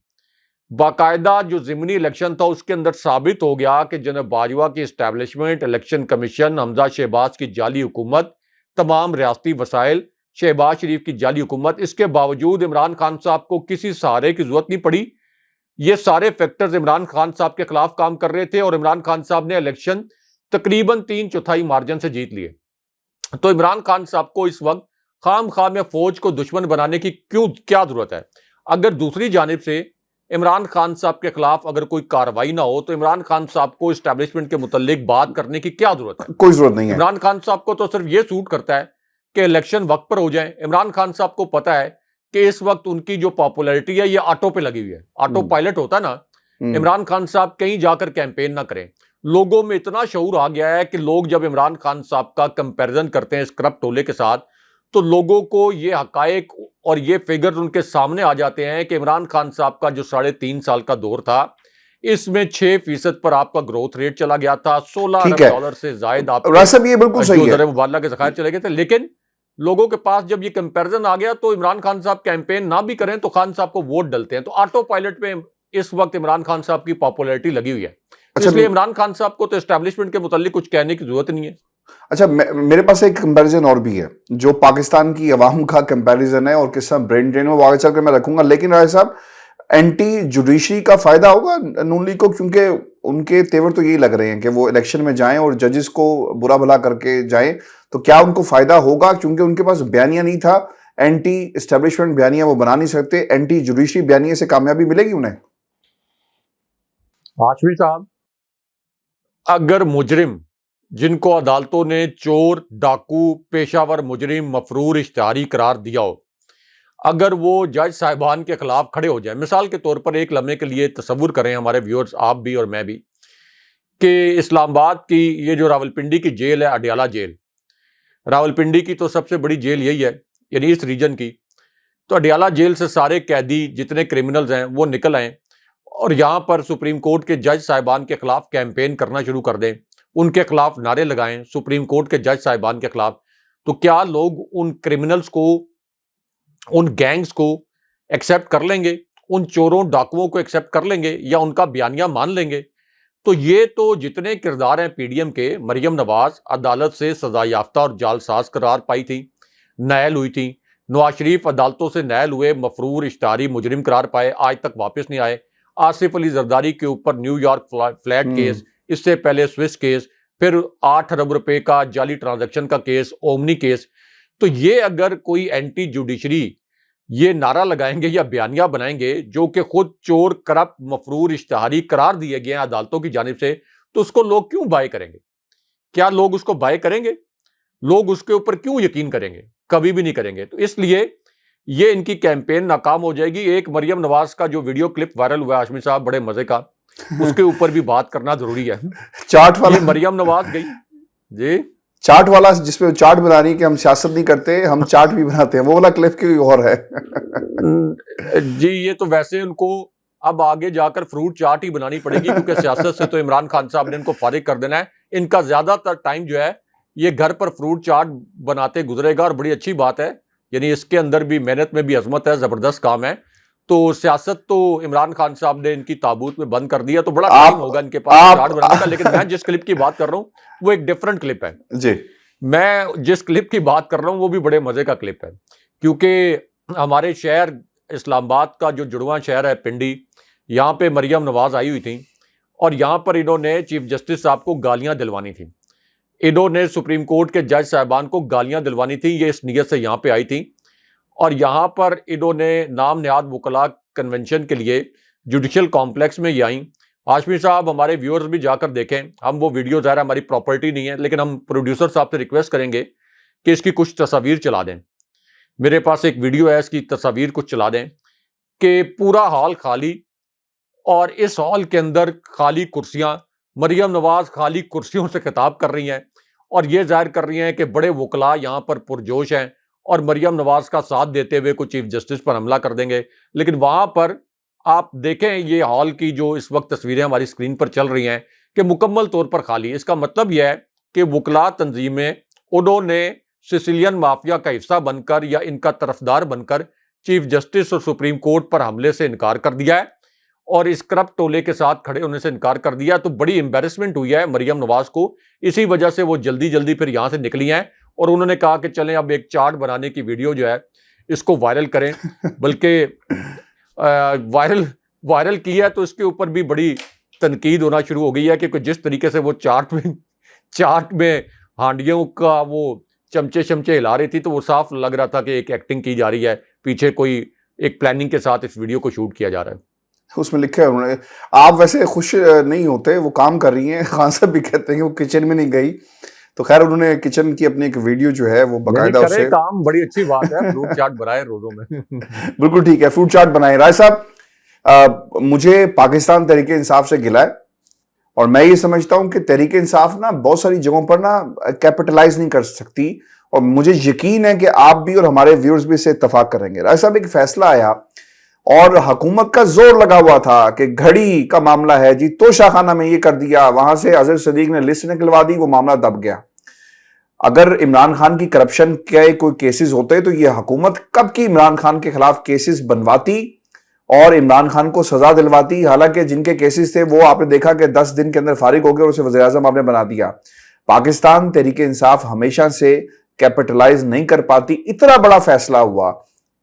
बाकायदा जो ज़िमनी इलेक्शन था उसके अंदर साबित हो गया कि जनाब बाजवा की establishment, election commission, Hamza Shahbaz की जाली हुकूमत, तमाम रियासती वसाइल शहबाज शरीफ की जाली हुकूमत, इसके बावजूद इमरान खान साहब को किसी सहारे की जरूरत नहीं पड़ी। ये सारे फैक्टर्स इमरान खान साहब के खिलाफ काम कर रहे थे और इमरान खान साहब ने इलेक्शन तकरीबन 3/4 मार्जिन से जीत लिए। तो इमरान खान साहब को इस वक्त खाम खाम या फौज को दुश्मन बनाने की क्या जरूरत है? अगर दूसरी जानिब से इमरान खान साहब के खिलाफ अगर कोई कार्रवाई ना हो तो इमरान खान साहब को एस्टैब्लिशमेंट के मुतालिक बात करने की क्या जरूरत है? कोई जरूरत नहीं है। इमरान खान साहब को तो सिर्फ ये सूट करता है कि इलेक्शन वक्त पर हो जाए। इमरान खान साहब को पता है कि इस वक्त उनकी जो पॉपुलैरिटी है ये ऑटो पे लगी हुई है, ऑटो पायलट होता है ना। इमरान खान साहब कहीं जाकर कैंपेन ना करें। लोगों में इतना शऊर आ गया है कि लोग जब इमरान खान साहब का कंपैरिजन करते हैं इस करप्ट टोले के साथ, तो लोगों को ये हकायक और ये फिगर उनके सामने आ जाते हैं कि इमरान खान साहब का जो 3.5 साल का दौर था, इसमें 6% पर आपका ग्रोथ रेट चला गया था। 16 अरब डॉलर से ज्यादा ये बिल्कुल सही है, मुबादला के ज़खायर चले गए थे। लेकिन लोगों के पास जब ये कंपैरिजन आ गया तो इमरान खान साहब कैंपेन ना भी करें तो खान साहब को वोट डलते हैं। तो ऑटो पायलट में इस वक्त इमरान खान साहब की पॉपुलैरिटी लगी हुई है। इसलिए इमरान खान साहब को तो एस्टैब्लिशमेंट के मुतालिक कुछ कहने की जरूरत नहीं है। अच्छा, मेरे पास एक कंपैरिजन और भी है जो पाकिस्तान की अवाम का कंपैरिजन है और किस तरह ब्रेन ड्रेन में आगे चलकर मैं रखूंगा। लेकिन राय साहब, एंटी जुडिशरी का फायदा होगा नून लीग को, क्योंकि उनके तेवर तो यही लग रहे हैं कि वो इलेक्शन में जाएं और जजेस को बुरा भला करके जाएं, तो क्या उनको फायदा होगा? क्योंकि उनके पास बयानिया नहीं था, एंटी एस्टेब्लिशमेंट बयानिया वो बना नहीं सकते, एंटी जुडिशरी बयानिया से कामयाबी मिलेगी उन्हें? हाशमी साहब, अगर मुजरिम जिनको अदालतों ने चोर, डाकू, पेशावर मुजरिम, मफरूर, इश्तिहारी करार दिया हो, अगर वो जज साहिबान के खिलाफ खड़े हो जाए, मिसाल के तौर पर एक लम्हे के लिए तसव्वुर करें, हमारे व्यूअर्स, आप भी और मैं भी, कि इस्लामाबाद की ये जो रावलपिंडी की जेल है, अडयाला जेल, रावलपिंडी की तो सबसे बड़ी जेल यही है, यानी इस रीजन की। तो अडयाला जेल से सारे कैदी जितने क्रिमिनल्स हैं वो निकल आए और यहाँ पर सुप्रीम कोर्ट के जज साहिबान के खिलाफ कैंपेन करना शुरू कर दें, उनके खिलाफ नारे लगाएं, सुप्रीम कोर्ट के जज साहिबान के खिलाफ। तो क्या लोग उन क्रिमिनल्स को, उन गैंग्स को एक्सेप्ट कर लेंगे? उन चोरों डाकुओं को एक्सेप्ट कर लेंगे या उनका बयानिया मान लेंगे? तो ये तो जितने किरदार हैं पीडीएम के, मरियम नवाज अदालत से सजा याफ्ता और जालसाज करार पाई थी, नायल हुई थी। नवाज शरीफ अदालतों से नायल हुए, मफरूर, इश्तिहारी, मुजरिम करार पाए, आज तक वापस नहीं आए। आसिफ अली जरदारी के ऊपर न्यूयॉर्क फ्लैट केस, इससे पहले स्विस केस, फिर 8 अरब रुपए का जाली ट्रांजैक्शन का केस, ओमनी केस। तो ये अगर कोई एंटी जुडिशरी ये नारा लगाएंगे या बयानिया बनाएंगे जो कि खुद चोर, करप्ट, मफरूर, इश्तिहारी करार दिए गए हैं अदालतों की जानिब से, तो उसको लोग क्यों बाय करेंगे? क्या लोग उसको बाय करेंगे? लोग उसके ऊपर क्यों यकीन करेंगे? कभी भी नहीं करेंगे। तो इसलिए ये इनकी कैंपेन नाकाम हो जाएगी। एक मरियम नवाज का जो वीडियो क्लिप वायरल हुआ हाशमी साहब, बड़े मजे का, उसके ऊपर भी बात करना जरूरी है। चार्ट वाला, मरियम नवाज गई जी, चार्ट वाला जिसमें चार्ट बना रही है कि हम सियासत नहीं करते, हम चार्ट भी बनाते हैं, वो वाला क्लिप की और है। जी, ये तो वैसे उनको अब आगे जाकर फ्रूट चाट ही बनानी पड़ेगी, क्योंकि सियासत से तो इमरान खान साहब ने इनको फारिग कर देना है। इनका ज्यादातर टाइम जो है ये घर पर फ्रूट चाट बनाते गुजरेगा, और बड़ी अच्छी बात है, यानी इसके अंदर भी मेहनत में भी अजमत है, जबरदस्त काम है। तो सियासत तो इमरान खान साहब ने इनकी ताबूत में बंद कर दिया, तो बड़ा टाइम होगा इनके पास चार्ट बनाने का। लेकिन मैं जिस क्लिप की बात कर रहा हूँ वो एक डिफरेंट क्लिप है जी। मैं जिस क्लिप की बात कर रहा हूँ वो भी बड़े मजे का क्लिप है, क्योंकि हमारे शहर इस्लामाबाद का जो जुड़वां शहर है पिंडी, यहाँ पे मरियम नवाज आई हुई थी और यहाँ पर इन्होंने चीफ जस्टिस साहब को गालियां दिलवानी थी। इन्होंने सुप्रीम कोर्ट के जज साहबान को गालियां दिलवानी थी, ये इस नीयत से यहाँ पे आई थी। और यहाँ पर इन्होंने नाम निहाद वकला कन्वेंशन के लिए जुडिशल कॉम्प्लेक्स में ये आई। हाशमी साहब, हमारे व्यूअर्स भी जाकर देखें, हम वो वीडियो ज़ाहिर हमारी प्रॉपर्टी नहीं है, लेकिन हम प्रोड्यूसर साहब से रिक्वेस्ट करेंगे कि इसकी कुछ तस्वीर चला दें। मेरे पास एक वीडियो है, इसकी तस्वीर कुछ चला दें कि पूरा हॉल खाली, और इस हॉल के अंदर खाली कुर्सियां, मरियम नवाज खाली कुर्सियों से खिताब कर रही हैं और ये जाहिर कर रही हैं कि बड़े वकला यहाँ पर पुरजोश हैं और मरियम नवाज का साथ देते हुए कुछ चीफ जस्टिस पर हमला कर देंगे। लेकिन वहां पर आप देखें, ये हॉल की जो इस वक्त तस्वीरें हमारी स्क्रीन पर चल रही हैं कि मुकम्मल तौर पर खाली। इसका मतलब यह है कि वकला तंजीमें, उन्होंने सिसिलियन माफिया का हिस्सा बनकर या इनका तरफदार बनकर चीफ जस्टिस और सुप्रीम कोर्ट पर हमले से इनकार कर दिया है और इस करप्ट टोले के साथ खड़े होने से इनकार कर दिया। तो बड़ी एम्बेरसमेंट हुई है मरियम नवाज को, इसी वजह से वो जल्दी जल्दी फिर यहाँ से निकली हैं और उन्होंने कहा कि चलें अब एक चार्ट बनाने की वीडियो जो है इसको वायरल करें, बल्कि वायरल किया है तो इसके ऊपर भी बड़ी तनकीद होना शुरू हो गई है कि जिस तरीके से वो चार्ट में हांडियों का वो चमचे शमचे हिला रही थी, तो वो साफ लग रहा था कि एक एक्टिंग की जा रही है, पीछे कोई एक प्लानिंग के साथ इस वीडियो को शूट किया जा रहा है। उसमें लिखा है उन्होंने, आप वैसे खुश नहीं होते, वो काम कर रही हैं। खान साहब भी कहते हैं कि वो किचन में नहीं गई, तो खैर उन्होंने किचन की अपनी एक वीडियो जो है वो बकायदा उसे काम बड़ी अच्छी बात है, फ्रूट चाट बनाए रोजों में। बिल्कुल ठीक है, फ्रूट चाट बनाए। राय साहब, मुझे पाकिस्तान तहरीक इंसाफ से गिला है और मैं ये समझता हूं कि तहरीक इंसाफ ना बहुत सारी जगहों पर ना कैपिटलाइज नहीं कर सकती, और मुझे यकीन है कि आप भी और हमारे व्यूअर्स भी इससे इत्तेफाक करेंगे। राय साहब, एक फैसला आया और हुकूमत का जोर लगा हुआ था कि घड़ी का मामला है जी, तो शाहखाना में ये कर दिया, वहां से अजहर सदीक ने लिस्ट निकलवा दी, वो मामला दब गया। अगर इमरान खान की करप्शन के कोई केसेस होते तो ये हुकूमत कब की इमरान खान के खिलाफ केसेस बनवाती और इमरान खान को सजा दिलवाती। हालांकि जिनके केसेस थे वो आपने देखा कि 10 दिन के अंदर फारिग हो गए और उसे वज़ीर आज़म आपने बना दिया। पाकिस्तान तहरीक इंसाफ हमेशा से कैपिटलाइज नहीं कर पाती। इतना बड़ा फैसला हुआ,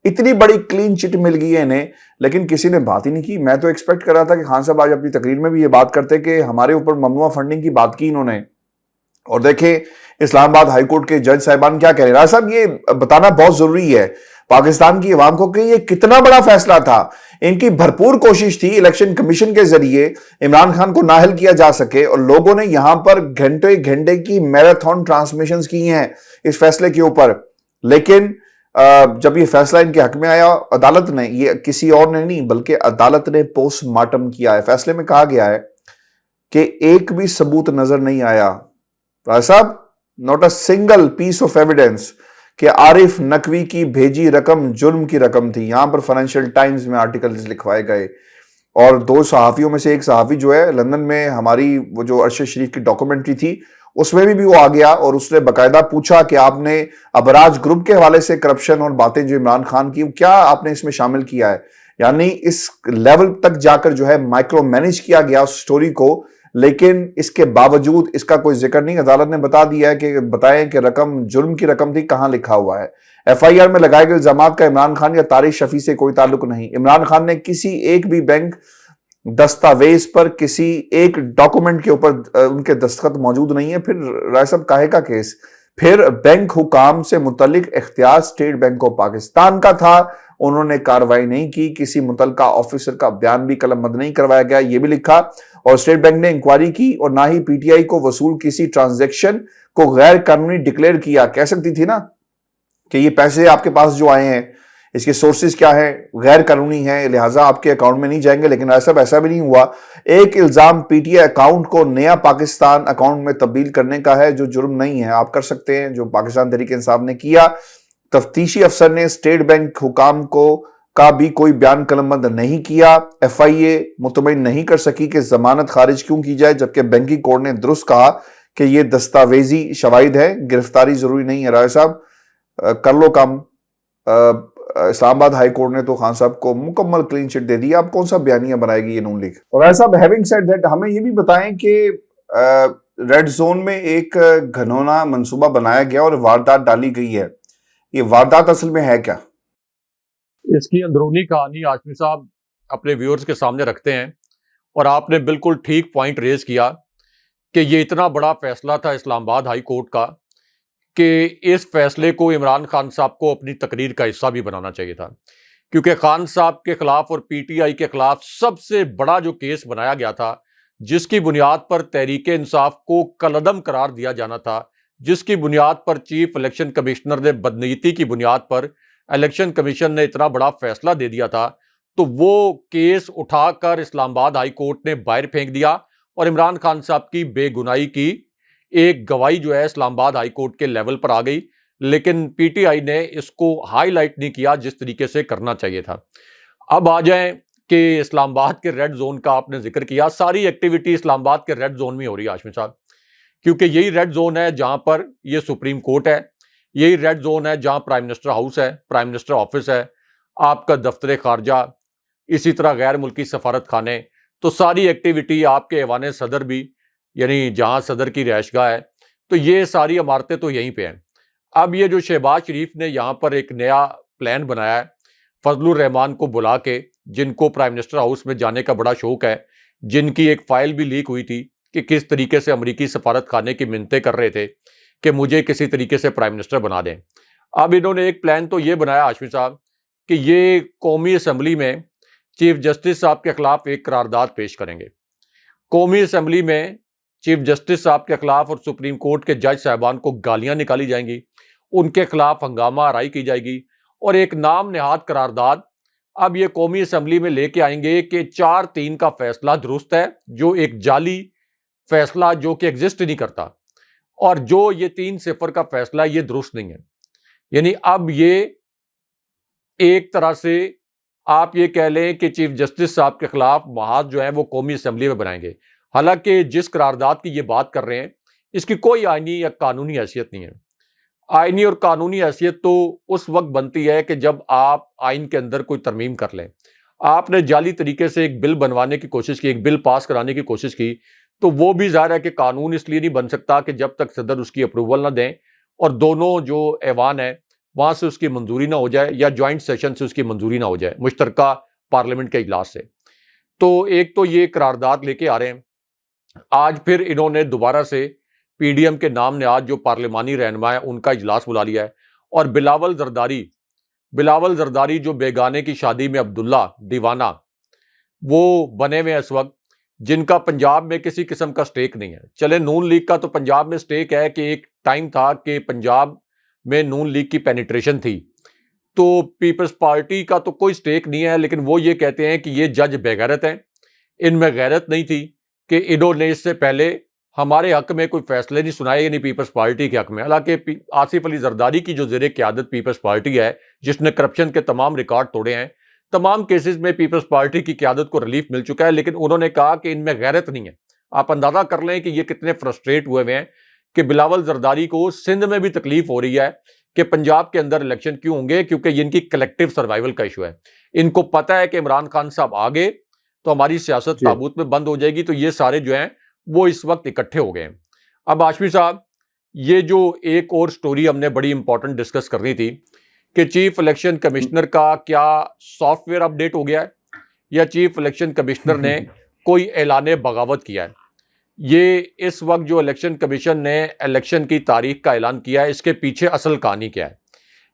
इतनी बड़ी क्लीन चिट मिल गई है इन्हें, लेकिन किसी ने बात ही नहीं की। मैं तो एक्सपेक्ट कर रहा था कि खान साहब आज अपनी तकरीर में भी ये बात करते कि हमारे ऊपर ममनुआ फंडिंग की बात की इन्होंने। और देखें इस्लामाबाद हाईकोर्ट के जज साहिबान क्या कह रहे हैं। राज साहब, ये बताना बहुत जरूरी है पाकिस्तान की अवाम को कि ये कितना बड़ा फैसला था। इनकी भरपूर कोशिश थी इलेक्शन कमीशन के जरिए इमरान खान को नाअहल किया जा सके, और लोगों ने यहां पर घंटे घंटे की मैराथन ट्रांसमिशंस की हैं इस फैसले के ऊपर। लेकिन जब ये फैसला इनके हक में आया, अदालत ने, ये किसी और ने नहीं बल्कि अदालत ने पोस्टमार्टम किया है। फैसले में कहा गया है कि एक भी सबूत नजर नहीं आया, Raj Sahab, not a single piece of evidence, कि आरिफ नकवी की भेजी रकम जुर्म की रकम थी। यहां पर फाइनेंशियल टाइम्स में आर्टिकल्स लिखवाए गए, और 2 सहाफियों में से एक सहाफी जो है लंदन में हमारी वो जो अरशद शरीफ की डॉक्यूमेंट्री थी उसमें भी वो आ गया और उसने बकायदा पूछा कि आपने अबराज ग्रुप के हवाले से करप्शन और बातें जो इमरान खान की, क्या आपने इसमें शामिल किया है। यानी इस लेवल तक जाकर जो है माइक्रो मैनेज किया गया उस स्टोरी को, लेकिन इसके बावजूद इसका कोई जिक्र नहीं। अदालत ने बता दिया है कि बताएं कि रकम जुर्म की रकम थी, कहां लिखा हुआ है। FIR में लगाए गए इल्जाम का इमरान खान या तारिक शफी से कोई ताल्लुक नहीं। इमरान खान ने किसी एक भी बैंक दस्तावेज पर, किसी एक डॉक्यूमेंट के ऊपर उनके दस्तखत मौजूद नहीं है। फिर राय साहब काहे का केस? फिर बैंक हुकाम से मुतल्लिक इख्तियार स्टेट बैंक ऑफ पाकिस्तान का था, उन्होंने कार्रवाई नहीं की, किसी मुतल्लिका ऑफिसर का बयान भी कलमबंद नहीं करवाया गया, ये भी लिखा। और स्टेट बैंक ने इंक्वायरी की और ना ही PTI को वसूल किसी ट्रांजैक्शन को गैर कानूनी डिक्लेयर किया। कह सकती थी ना कि ये पैसे आपके पास जो आए हैं इसके सोर्सेज क्या है, गैर कानूनी है, लिहाजा आपके अकाउंट में नहीं जाएंगे। लेकिन ऐसा भी नहीं हुआ। एक इल्जाम PTI अकाउंट को नया पाकिस्तान अकाउंट में तब्दील करने का है, जो जुर्म नहीं है, आप कर सकते हैं, जो पाकिस्तान तहरीक इंसाफ ने किया। तफ्तीशी अफसर ने स्टेट बैंक हुकाम को का भी कोई बयान कलमबंद नहीं किया। FIA मुतमईन नहीं कर सकी कि जमानत खारिज क्यों की जाए, जबकि बैंकिंग कोर्ट ने दुरुस्त कहा कि यह दस्तावेजी शवाहिद है, गिरफ्तारी जरूरी नहीं है। राय साहब, कर लो काम। इस्लामाबाद हाई कोर्ट ने तो खान साहब को मुकम्मल क्लीन चिट दे दी। आप कौन सा बयानिया बनाएगी ये नून लीग? और राय साहब, हैविंग सेड दैट, हमें ये भी बताएं कि रेड जोन में एक घनौना मंसूबा बनाया गया और वारदात डाली गई है। ये वारदात असल में है क्या? इसकी अंदरूनी कहानी आशमी साहब अपने व्यूअर्स के सामने रखते हैं, और आपने बिल्कुल ठीक पॉइंट रेज किया कि ये इतना बड़ा फैसला था इस्लामाबाद हाई कोर्ट का कि इस फैसले को इमरान खान साहब को अपनी तकरीर का हिस्सा भी बनाना चाहिए था, क्योंकि खान साहब के खिलाफ और PTI के खिलाफ सबसे बड़ा जो केस बनाया गया था, जिसकी बुनियाद पर तहरीक इंसाफ को कलअदम करार दिया जाना था, जिसकी बुनियाद पर चीफ इलेक्शन कमिश्नर ने बदनीयती की बुनियाद पर इलेक्शन कमीशन ने इतना बड़ा फैसला दे दिया था, तो वो केस उठाकर इस्लामाबाद हाई कोर्ट ने बाहर फेंक दिया और इमरान खान साहब की बेगुनाही की एक गवाही जो है इस्लामाबाद हाई कोर्ट के लेवल पर आ गई। लेकिन PTI ने इसको हाईलाइट नहीं किया जिस तरीके से करना चाहिए था। अब आ जाएं कि इस्लामाबाद के रेड जोन का आपने जिक्र किया। सारी एक्टिविटी इस्लामाबाद के रेड जोन में हो रही है आशमी साहब, क्योंकि यही रेड जोन है जहां पर ये सुप्रीम कोर्ट है, यही रेड जोन है जहां प्राइम मिनिस्टर हाउस है, प्राइम मिनिस्टर ऑफिस है, आपका दफ्तर खारजा, इसी तरह गैर मुल्की सफारत खाने। तो सारी एक्टिविटी आपके ऐवान सदर भी, यानी जहां सदर की रिहाइशगाह है, तो ये सारी इमारतें तो यहीं पे हैं। अब ये जो शहबाज शरीफ ने यहाँ पर एक नया प्लान बनाया है, फजलुर रहमान को बुला के, जिनको प्राइम मिनिस्टर हाउस में जाने का बड़ा शौक है, जिनकी एक फाइल भी लीक हुई थी कि किस तरीके से अमेरिकी सफारत खाने की मिन्नतें कर रहे थे कि मुझे किसी तरीके से प्राइम मिनिस्टर बना दें। अब इन्होंने एक प्लान तो ये बनाया हाशमी साहब कि ये कौमी असम्बली में चीफ जस्टिस साहब के खिलाफ एक करारदाद पेश करेंगे। कौमी असम्बली में चीफ जस्टिस साहब के खिलाफ और सुप्रीम कोर्ट के जज साहबान को गालियां निकाली जाएंगी, उनके खिलाफ हंगामा आराई की जाएगी और एक नाम नेहाद करारदाद अब ये कौमी असम्बली में लेके आएंगे कि 4-3 का फैसला दुरुस्त है, जो एक जाली फैसला जो कि एग्जिस्ट नहीं करता, और जो ये 3-0 का फैसला ये दुरुस्त नहीं है। यानी अब ये एक तरह से आप ये कह लें कि चीफ जस्टिस साहब के खिलाफ महाज जो है वो कौमी असम्बली में बनाएंगे। हालांकि जिस करारदाद की ये बात कर रहे हैं इसकी कोई आईनी या कानूनी हैसियत नहीं है। आईनी और कानूनी हैसियत तो उस वक्त बनती है कि जब आप आइन के अंदर कोई तरमीम कर लें। आपने जाली तरीके से एक बिल बनवाने की कोशिश की, एक बिल पास कराने की कोशिश की, तो वो भी ज़ाहिर है कि कानून इसलिए नहीं बन सकता कि जब तक सदर उसकी अप्रूवल ना दें और दोनों जो ऐवान है वहां से उसकी मंजूरी ना हो जाए या ज्वाइंट सेशन से उसकी मंजूरी ना हो जाए, मुश्तरका पार्लियामेंट के इजलास से। तो एक तो ये करारदाद लेके आ रहे हैं। आज फिर इन्होंने दोबारा से पीडीएम के नाम ने आज जो पार्लिमानी रहनुमा है उनका इजलास बुला लिया है और बिलावल जरदारी जो बेगाने की शादी में अब्दुल्ला दीवाना वो बने हुए इस वक्त, जिनका पंजाब में किसी किस्म का स्टेक नहीं है। चले नून लीग का तो पंजाब में स्टेक है कि एक टाइम था कि पंजाब में नून लीग की पेनिट्रेशन थी, तो पीपल्स पार्टी का तो कोई स्टेक नहीं है, लेकिन वो ये कहते हैं कि ये जज बेगैरत हैं, इनमें गैरत नहीं थी कि इन्होंने इससे पहले हमारे हक में कोई फैसले नहीं सुनाए, यानी पीपल्स पार्टी के हक में। हालांकि आसिफ अली जरदारी की जो ज़ेरे क़यादत पीपल्स पार्टी है, जिसने करप्शन के तमाम रिकॉर्ड तोड़े हैं, तमाम केसेस में पीपल्स पार्टी की क़यादत को रिलीफ मिल चुका है, लेकिन उन्होंने कहा कि इनमें गैरत नहीं है। आप अंदाजा कर लें कि ये कितने फ्रस्ट्रेट हुए हैं कि बिलावल जरदारी को सिंध में भी तकलीफ हो रही है कि पंजाब के अंदर इलेक्शन क्यों होंगे, क्योंकि इनकी कलेक्टिव सर्वाइवल का इशू है। इनको पता है कि इमरान खान साहब आ गए तो हमारी सियासत जी। ताबूत में बंद हो जाएगी, तो ये सारे जो हैं वो इस वक्त इकट्ठे हो गए हैं। अब आशमी साहब, ये जो एक और स्टोरी हमने बड़ी इंपॉर्टेंट डिस्कस करनी थी कि चीफ इलेक्शन कमिश्नर का क्या सॉफ्टवेयर अपडेट हो गया है या चीफ इलेक्शन कमिश्नर ने कोई ऐलान बगावत किया है। ये इस वक्त जो इलेक्शन कमीशन ने इलेक्शन की तारीख का ऐलान किया है, इसके पीछे असल कहानी क्या है।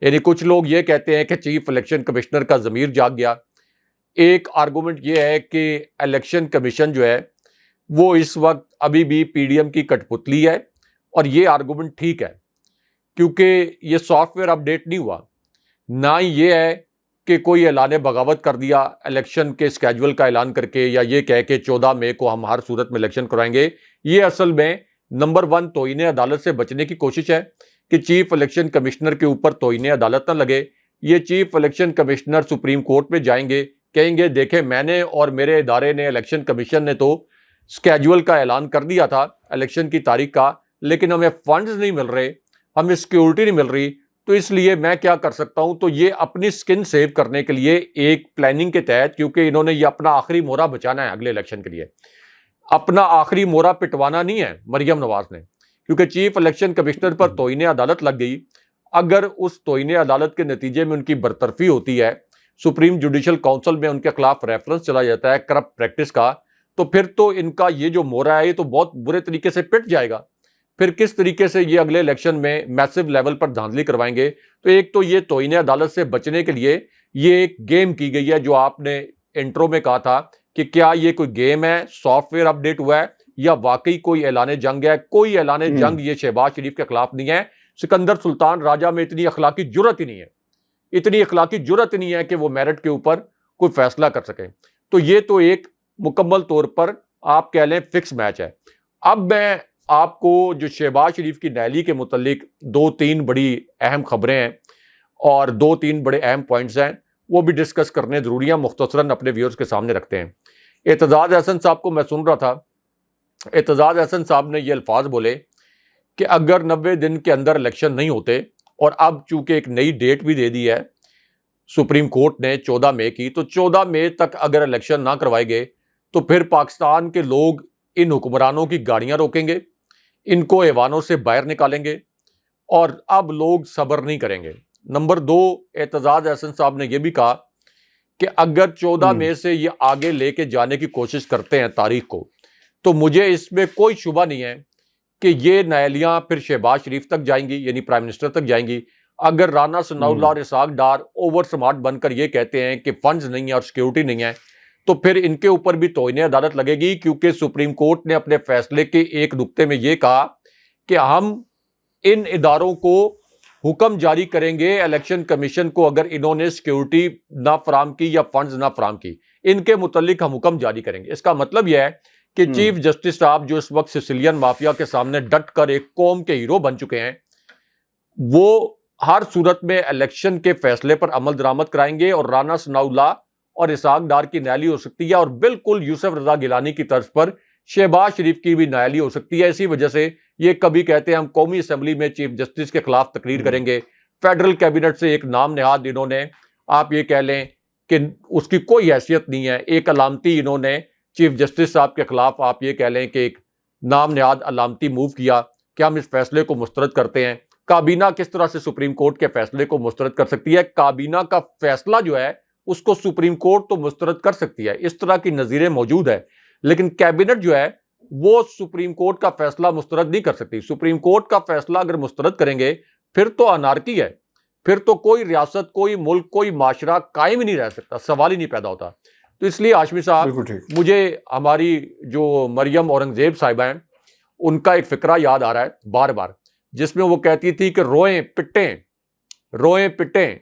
यानी कुछ लोग ये कहते हैं कि चीफ इलेक्शन कमिश्नर का ज़मीर जाग गया। एक आर्गूमेंट ये है कि इलेक्शन कमीशन जो है वो इस वक्त अभी भी पीडीएम की कठपुतली है, और ये आर्गूमेंट ठीक है क्योंकि ये सॉफ्टवेयर अपडेट नहीं हुआ। ना ही ये है कि कोई ऐलान बगावत कर दिया इलेक्शन के स्केजुअल का ऐलान करके, या ये कह के 14 मई को हम हर सूरत में इलेक्शन करवाएंगे। ये असल में नंबर 1 तौहीन अदालत से बचने की कोशिश है कि चीफ इलेक्शन कमिश्नर के ऊपर तौहीन अदालत ना लगे। ये chief election commissioner supreme court में जाएंगे, कहेंगे देखें मैंने और मेरे इदारे ने, इलेक्शन कमीशन ने तो स्केजुअल का ऐलान कर दिया था इलेक्शन की तारीख का, लेकिन हमें फंड्स नहीं मिल रहे, हमें सिक्योरिटी नहीं मिल रही, तो इसलिए मैं क्या कर सकता हूं। तो ये अपनी स्किन सेव करने के लिए एक प्लानिंग के तहत, क्योंकि इन्होंने ये अपना आखिरी मोहरा बचाना है अगले इलेक्शन के लिए, अपना आखिरी मोहरा पिटवाना नहीं है मरियम नवाज ने, क्योंकि चीफ इलेक्शन कमिश्नर पर तौहीन अदालत लग गई। अगर उस तौहीन अदालत के नतीजे में उनकी बरतरफी होती है, सुप्रीम जुडिशल काउंसिल में उनके खिलाफ रेफरेंस चला जाता है करप्ट प्रैक्टिस का, तो फिर तो इनका ये जो मोहरा है ये तो बहुत बुरे तरीके से पिट जाएगा। फिर किस तरीके से ये अगले इलेक्शन में मैसिव लेवल पर धांधली करवाएंगे। तो एक तो ये तौहीन अदालत से बचने के लिए ये एक गेम की गई है, जो आपने इंट्रो में कहा था कि क्या ये कोई गेम है, सॉफ्टवेयर अपडेट हुआ है, या वाकई कोई ऐलान जंग है। कोई ऐलान जंग ये शहबाज शरीफ के खिलाफ नहीं है। सिकंदर सुल्तान राजा में इतनी अखलाकी जुर्रत ही नहीं है, इतनी अखलाकी जुर्रत नहीं है कि वो मेरिट के ऊपर कोई फैसला कर सके। तो ये तो एक मुकम्मल तौर पर आप कह लें फिक्स मैच है। अब मैं आपको जो शहबाज शरीफ की रैली के मुतल्लिक 2-3 बड़ी अहम खबरें हैं और 2-3 बड़े अहम पॉइंट्स हैं, वो भी डिस्कस करने ज़रूरी हैं, मुख्तसरन अपने व्यूअर्स के सामने रखते हैं। एतजाज़ अहसन साहब को मैं सुन रहा था, एतजाज़ अहसन साहब ने ये अल्फाज बोले कि अगर 90 दिन के अंदर इलेक्शन नहीं होते, और अब चूंकि एक नई डेट भी दे दी है सुप्रीम कोर्ट ने 14 मई की, तो 14 मई तक अगर इलेक्शन ना करवाए गए तो फिर पाकिस्तान के लोग इन हुक्मरानों की गाड़ियां रोकेंगे, इनको ऐवानों से बाहर निकालेंगे और अब लोग सब्र नहीं करेंगे। नंबर 2, एतजाज अहसन साहब ने यह भी कहा कि अगर 14 मई से ये आगे लेके जाने की कोशिश करते हैं तारीख को, तो मुझे इसमें कोई शुबा नहीं है कि ये न्यायालयां फिर शहबाज शरीफ तक जाएंगी, यानी प्राइम मिनिस्टर तक जाएंगी। अगर राना सनाउल्लाह और इसाक डार ओवर स्मार्ट बनकर ये कहते हैं कि फंड्स नहीं है और सिक्योरिटी नहीं है, तो फिर इनके ऊपर भी तौहीन अदालत लगेगी, क्योंकि सुप्रीम कोर्ट ने अपने फैसले के एक नुक्ते में ये कहा कि हम इन इदारों को हुक्म जारी करेंगे इलेक्शन कमीशन को अगर इन्होंने सिक्योरिटी ना फराम की या फंड्स ना फराम की, इनके मुतल्लिक हम हुक्म जारी करेंगे। इसका मतलब यह है कि चीफ जस्टिस साहब जो इस वक्त सिसिलियन माफिया के सामने डट कर एक कौम के हीरो बन चुके हैं, वो हर सूरत में इलेक्शन के फैसले पर अमल दरामद कराएंगे और राना सनाउल्लाह और इसाक डार की न्यायाली हो सकती है और बिल्कुल यूसुफ रजा गिलानी की तर्ज पर शहबाज शरीफ की भी न्यायाली हो सकती है। इसी वजह से ये कभी कहते हैं हम कौमी असेंबली में चीफ जस्टिस के खिलाफ तकरीर करेंगे, फेडरल कैबिनेट से एक नाम नेहाद इन्होंने, आप ये कह लें कि उसकी कोई हैसियत नहीं है, एक अलामती इन्होंने चीफ जस्टिस साहब के खिलाफ आप ये कह लें कि एक नाम नेहाद अलामती मूव किया कि हम इस फैसले को मुस्तरद करते हैं। काबीना किस तरह से सुप्रीम कोर्ट के फैसले को मुस्तरद कर सकती है? काबीना का फैसला जो है उसको सुप्रीम कोर्ट तो मुस्तरद कर सकती है, इस तरह की नज़ीरें मौजूद है, लेकिन कैबिनेट जो है वो सुप्रीम कोर्ट का फैसला मुस्तरद नहीं कर सकती। सुप्रीम कोर्ट का फैसला अगर मुस्तरद करेंगे फिर तो अनारकी है, फिर तो कोई रियासत, कोई मुल्क, कोई माशरा कायम ही नहीं रह सकता, सवाल ही नहीं पैदा होता। तो इसलिए हाशमी साहब, मुझे हमारी जो मरियम औरंगजेब साहिबा हैं उनका एक फिक्रा याद आ रहा है बार बार, जिसमें वो कहती थी कि रोएं पिटें।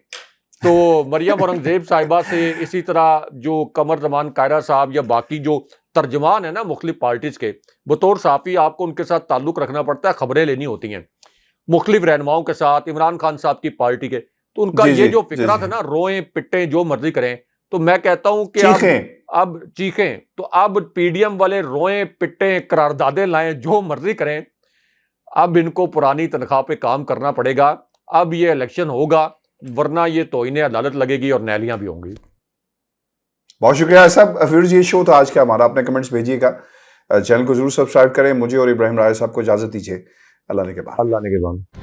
तो मरियम औरंगजेब साहिबा से इसी तरह जो कमर जमान कायरा साहब या बाकी जो तर्जमान है ना मुख्तलिफ पार्टीज के, बतौर साफ़ी आपको उनके साथ ताल्लुक रखना पड़ता है, खबरें लेनी होती हैं मुख्तलिफ रहनुमाओं के साथ, इमरान खान साहब की पार्टी के, तो उनका ये जो फिक्रा था ना, रोएं पिटें जो मर्जी करें, तो मैं कहता हूं कि अब चीखें, तो अब पीडीएम वाले रोएं पिटें करारदादे लाएं जो मर्जी करें, अब इनको पुरानी तनख्वाह पे काम करना पड़ेगा। अब ये इलेक्शन होगा, वरना ये तौहीन अदालत लगेगी और नैलियां भी होंगी। बहुत शुक्रिया साहब। फिर ये शो था आज का हमारा, अपने कमेंट्स भेजिएगा, चैनल को जरूर सब्सक्राइब करें। मुझे और इब्राहिम राय साहब को इजाजत दीजिए। अल्लाह ने के बाद।